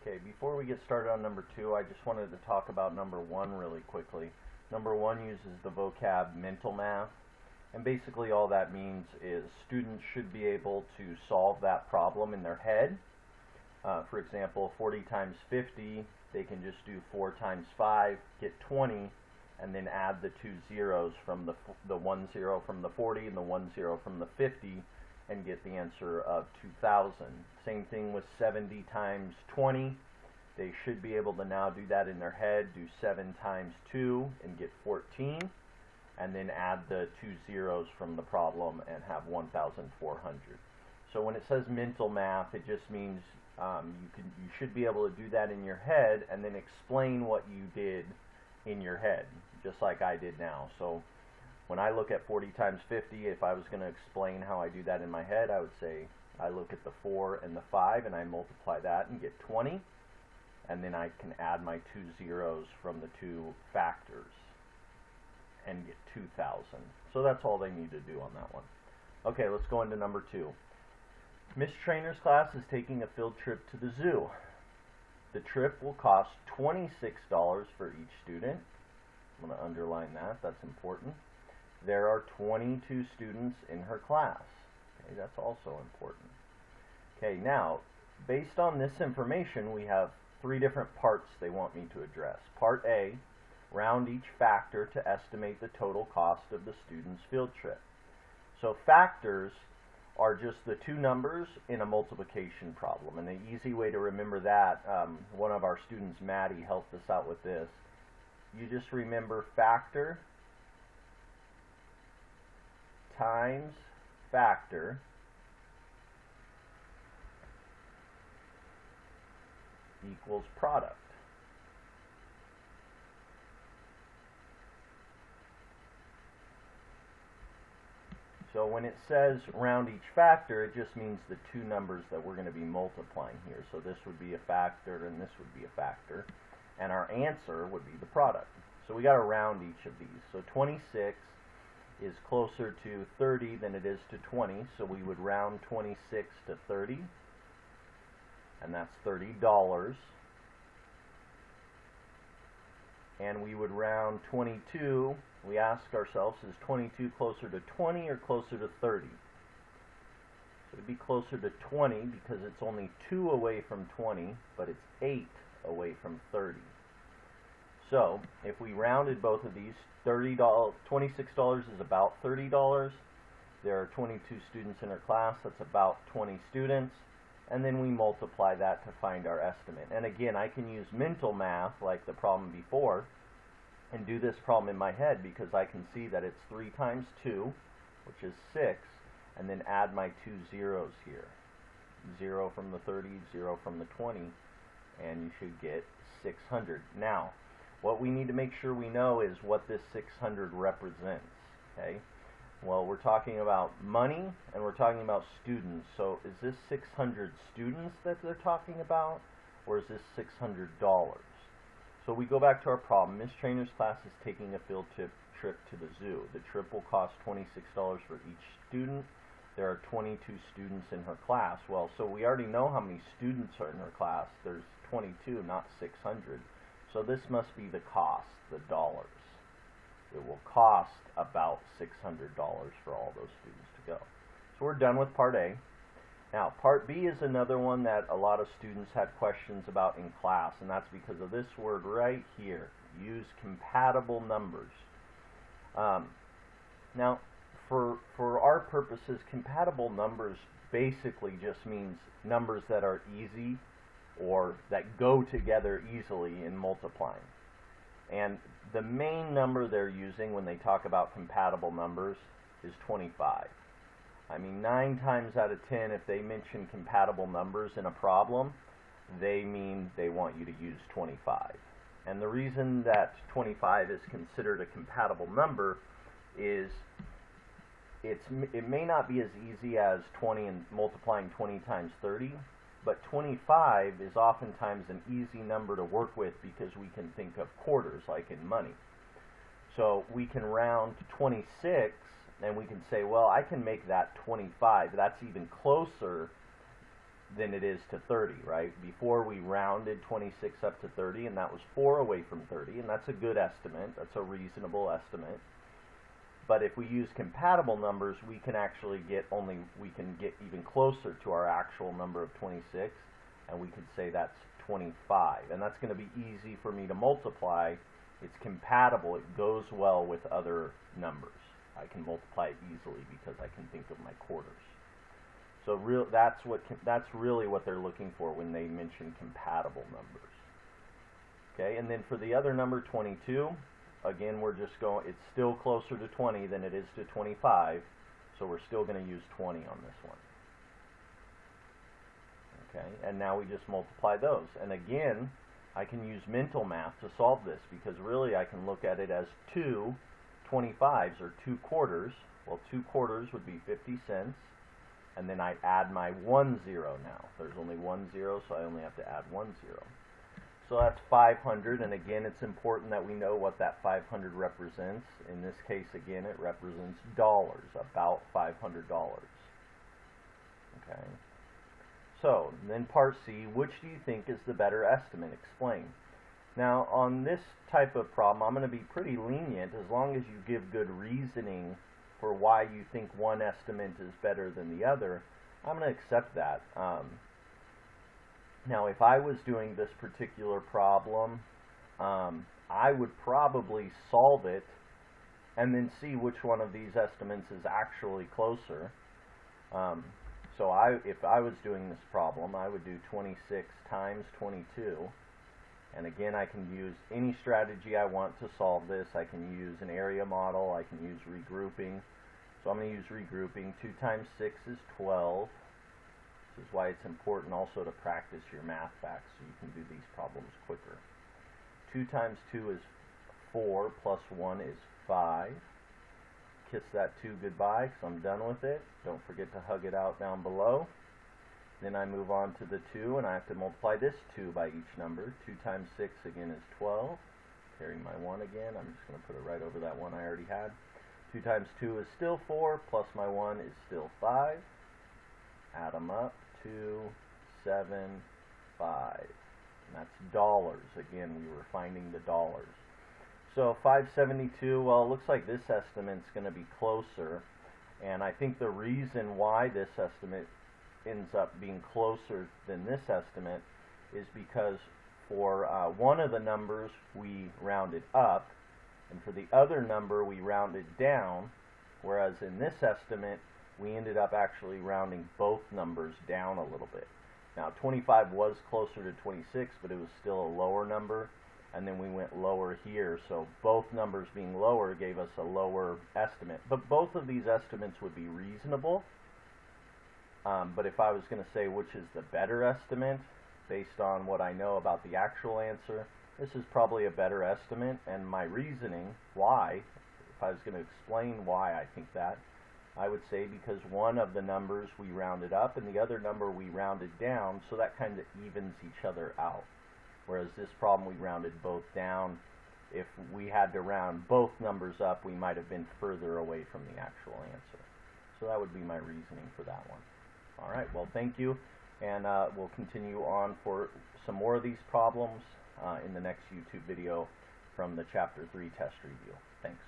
Okay, before we get started on number 2, I just wanted to talk about number 1 really quickly. Number 1 uses the vocab mental math, and basically all that means is students should be able to solve that problem in their head. For example, 40 times 50, they can just do 4 times 5, get 20, and then add the two zeros from the 1 0 from the 40 and the 1 0 from the 50, and get the answer of 2,000. Same thing with 70 times 20. They should be able to now do that in their head, do 7 times 2 and get 14, and then add the two zeros from the problem and have 1,400. So when it says mental math, it just means you should be able to do that in your head and then explain what you did in your head, just like I did now. So when I look at 40 times 50, if I was going to explain how I do that in my head, I would say I look at the 4 and the 5 and I multiply that and get 20, and then I can add my two zeros from the two factors and get 2,000. So that's all they need to do on that one. Okay, let's go into number 2. Miss Trainer's class is taking a field trip to the zoo. The trip will cost $26 for each student. I'm going to underline that. That's important. There are 22 students in her class. Okay, that's also important. Okay, now, based on this information, we have 3 different parts they want me to address. Part A, round each factor to estimate the total cost of the student's field trip. So factors are just the two numbers in a multiplication problem. And the easy way to remember that, one of our students, Maddie, helped us out with this. You just remember factor times factor equals product. So when it says round each factor, it just means the two numbers that we're going to be multiplying here. So this would be a factor and this would be a factor, and our answer would be the product. So we got to round each of these. So 26 is closer to 30 than it is to 20, so we would round 26 to 30, and that's $30. And we would round 22. We ask ourselves, is 22 closer to 20 or closer to 30? So it would be closer to 20 because it's only 2 away from 20, but it's 8 away from 30. So if we rounded both of these, $26 is about $30. There are 22 students in our class. That's about 20 students. And then we multiply that to find our estimate. And again, I can use mental math like the problem before and do this problem in my head because I can see that it's 3 times 2, which is 6, and then add my two zeros here. 0 from the 30, 0 from the 20, and you should get 600. Now, what we need to make sure we know is what this 600 represents. Okay? Well, we're talking about money and we're talking about students. So is this 600 students that they're talking about, or is this $600? So we go back to our problem. Miss Trainer's class is taking a field trip to the zoo. The trip will cost $26 for each student. There are 22 students in her class. Well, so we already know how many students are in her class. There's 22, not 600. So this must be the cost, the dollars. It will cost about $600 for all those students to go. So we're done with part A. Now, part B is another one that a lot of students had questions about in class, and that's because of this word right here. Use compatible numbers. Now, for our purposes, compatible numbers basically just means numbers that are easy or that go together easily in multiplying. And the main number they're using when they talk about compatible numbers is 25. I mean, 9 times out of 10, if they mention compatible numbers in a problem, they mean they want you to use 25. And the reason that 25 is considered a compatible number is it may not be as easy as 20 and multiplying 20 times 30, but 25 is oftentimes an easy number to work with because we can think of quarters like in money. So we can round to 26 and we can say, well, I can make that 25. That's even closer than it is to 30, right? Before we rounded 26 up to 30, and that was 4 away from 30, and that's a good estimate. That's a reasonable estimate. But if we use compatible numbers, we can get even closer to our actual number of 26, and we could say that's 25. And that's going to be easy for me to multiply. It's compatible. It goes well with other numbers. I can multiply it easily because I can think of my quarters. So that's really what they're looking for when they mention compatible numbers. Okay, and then for the other number, 22, again, it's still closer to 20 than it is to 25, so we're still going to use 20 on this one. Okay, and now we just multiply those. And again, I can use mental math to solve this, because really I can look at it as 2 25s, or 2 quarters. Well, 2 quarters would be 50 cents. And then I add my 1 0 now. There's only 1 0, so I only have to add 1 0. So that's 500, and again, it's important that we know what that 500 represents. In this case, again, it represents dollars, about $500. Okay. So, then part C, which do you think is the better estimate? Explain. Now, on this type of problem, I'm going to be pretty lenient as long as you give good reasoning for why you think one estimate is better than the other. I'm going to accept that. Now, if I was doing this particular problem, I would probably solve it and then see which one of these estimates is actually closer. So if I was doing this problem, I would do 26 times 22. And again, I can use any strategy I want to solve this. I can use an area model. I can use regrouping. So I'm going to use regrouping. 2 times 6 is 12. This is why it's important also to practice your math facts so you can do these problems quicker. 2 times 2 is 4, plus 1 is 5. Kiss that 2 goodbye because I'm done with it. Don't forget to hug it out down below. Then I move on to the 2, and I have to multiply this 2 by each number. 2 times 6 again is 12. Carry my 1 again. I'm just going to put it right over that 1 I already had. 2 times 2 is still 4, plus my 1 is still 5. Add them up. 2, 7, 5. And that's dollars. Again, we were finding the dollars. So 572, well, it looks like this estimate's going to be closer. And I think the reason why this estimate ends up being closer than this estimate is because for one of the numbers we rounded up, and for the other number we rounded down, whereas in this estimate we ended up actually rounding both numbers down a little bit. Now 25 was closer to 26, but it was still a lower number, and then we went lower here, so both numbers being lower gave us a lower estimate. But both of these estimates would be reasonable. But if I was going to say which is the better estimate based on what I know about the actual answer, this is probably a better estimate. And my reasoning why, if I was going to explain why I think that, I would say because one of the numbers we rounded up and the other number we rounded down, so that kind of evens each other out. Whereas this problem we rounded both down. If we had to round both numbers up, we might have been further away from the actual answer. So that would be my reasoning for that one. Alright, well, thank you, and we'll continue on for some more of these problems in the next YouTube video from the Chapter 3 test review. Thanks.